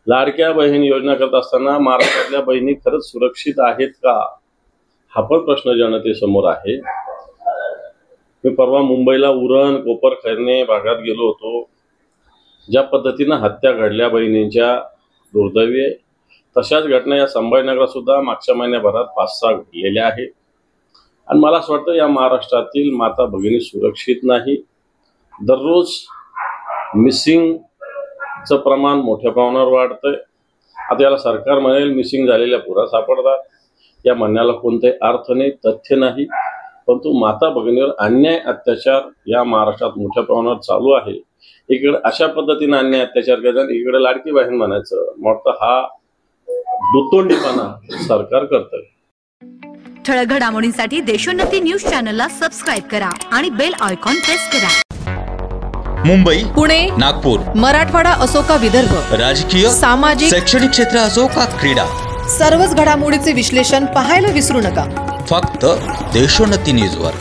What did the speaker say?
लाडक्या बहीण योजना करत असताना महाराष्ट्रातल्या बहिणी खरंच सुरक्षित आहेत का, हा पण प्रश्न जनतेसमोर आहे। मी परवा मुंबईला उरण, कोपर, खैरणे भागात गेलो होतो। ज्या पद्धतीनं हत्या घडल्या बहिणींच्या, दुर्दैवी आहे। तशाच घटना या संभाजीनगरात सुद्धा मागच्या महिन्याभरात 5-6 घडलेल्या आहेत। आणि मला असं वाटतं या महाराष्ट्रातील माता भगिनी सुरक्षित नाही। दररोज मिसिंगचं प्रमाण मोठ्या प्रमाणावर वाढतंय। आता याला सरकार म्हणेल मिसिंग झालेल्या पुरा सापडतात, या म्हणण्याला कोणते अर्थ नाही, तथ्य नाही। परंतु माता भगिनीवर अन्याय अत्याचार या महाराष्ट्रात मोठ्या प्रमाणावर चालू आहे। इकडे अशा पद्धतीने अन्याय अत्याचार करतात, इकडे लाडकी बहीण म्हणायचं, मग हा दुतोंडीपणा सरकार करतंय। ठळक घडामोडींसाठी देशोन्नती न्यूज चॅनलला सबस्क्राइब करा आणि बेल आयकॉन प्रेस करा। मुंबई, पुणे, नागपूर, मराठवाडा असो का विदर्भ, राजकीय, सामाजिक, शैक्षणिक क्षेत्र असो का क्रीडा, सर्वच घडामोडीचे विश्लेषण पाहायला विसरू नका। फक्त देशोन्नती न्यूजवर।